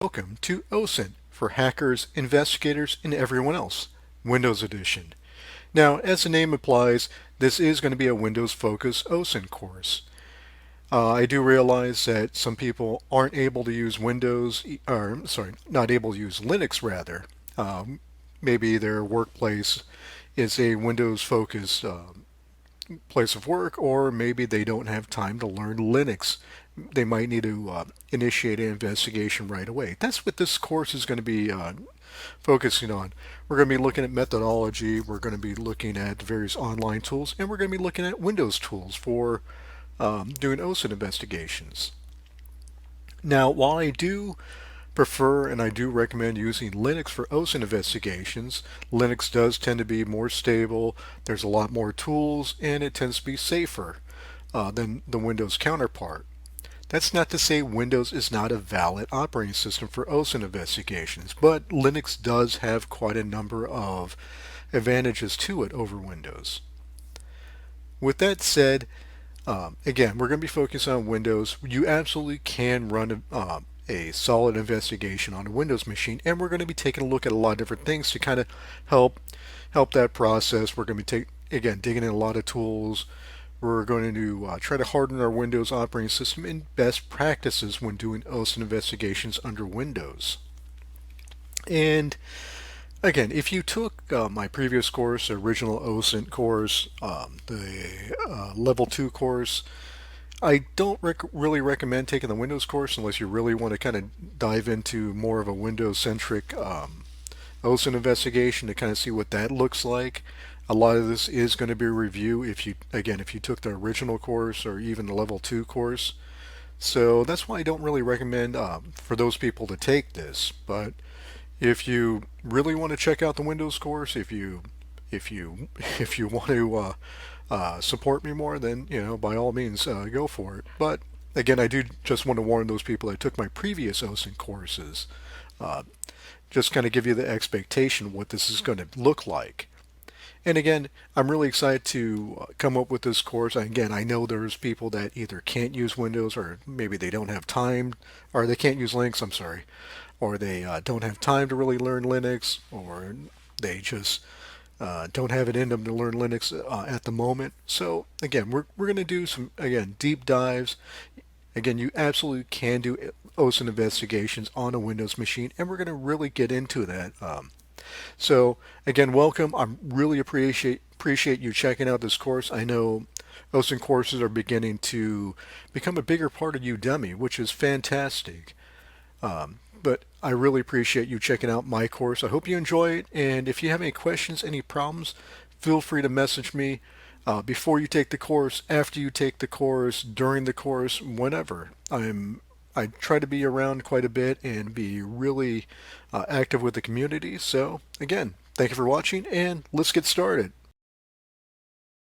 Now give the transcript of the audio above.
Welcome to OSINT for hackers, investigators, and everyone else, Windows Edition. Now, as the name implies, this is going to be a Windows-focused OSINT course. I do realize that some people aren't able to use Windows, or sorry, not able to use Linux rather. Maybe their workplace is a Windows-focused place of work, or maybe they don't have time to learn Linux. They might need to initiate an investigation right away. That's what this course is going to be focusing on. We're going to be looking at methodology, we're going to be looking at various online tools, and we're going to be looking at Windows tools for doing OSINT investigations. Now, while I do prefer and I do recommend using Linux for OSINT investigations, Linux does tend to be more stable, there's a lot more tools, and it tends to be safer than the Windows counterpart. That's not to say Windows is not a valid operating system for OSINT investigations, but Linux does have quite a number of advantages to it over Windows. With that said, again, we're going to be focusing on Windows. You absolutely can run a solid investigation on a Windows machine, and we're going to be taking a look at a lot of different things to kind of help that process. We're going to be digging in a lot of tools. We're going to try to harden our Windows operating system in best practices when doing OSINT investigations under Windows. And again, if you took my previous course, the original OSINT course, the level 2 course, I don't really recommend taking the Windows course unless you really want to kind of dive into more of a Windows-centric OSINT investigation to kind of see what that looks like. A lot of this is going to be a review if you took the original course or even the level 2 course. So that's why I don't really recommend for those people to take this. But if you really want to check out the Windows course, if you want to support me more, then by all means go for it. But again, I do just want to warn those people that took my previous OSINT courses. Just kind of give you the expectation of what this is going to look like. And again, I'm really excited to come up with this course. Again, I know there's people that either can't use Windows, or maybe they don't have time, or they can't use Linux, I'm sorry, or they don't have time to really learn Linux, or they just don't have it in them to learn Linux at the moment. So again, we're going to do some, deep dives. Again, you absolutely can do OSINT investigations on a Windows machine, and we're going to really get into that. So again, welcome. I really appreciate you checking out this course. I know OSINT courses are beginning to become a bigger part of Udemy, which is fantastic. But I really appreciate you checking out my course. I hope you enjoy it, and if you have any questions, any problems, feel free to message me before you take the course, after you take the course, during the course, whenever. I try to be around quite a bit and be really active with the community. So again, thank you for watching, and let's get started.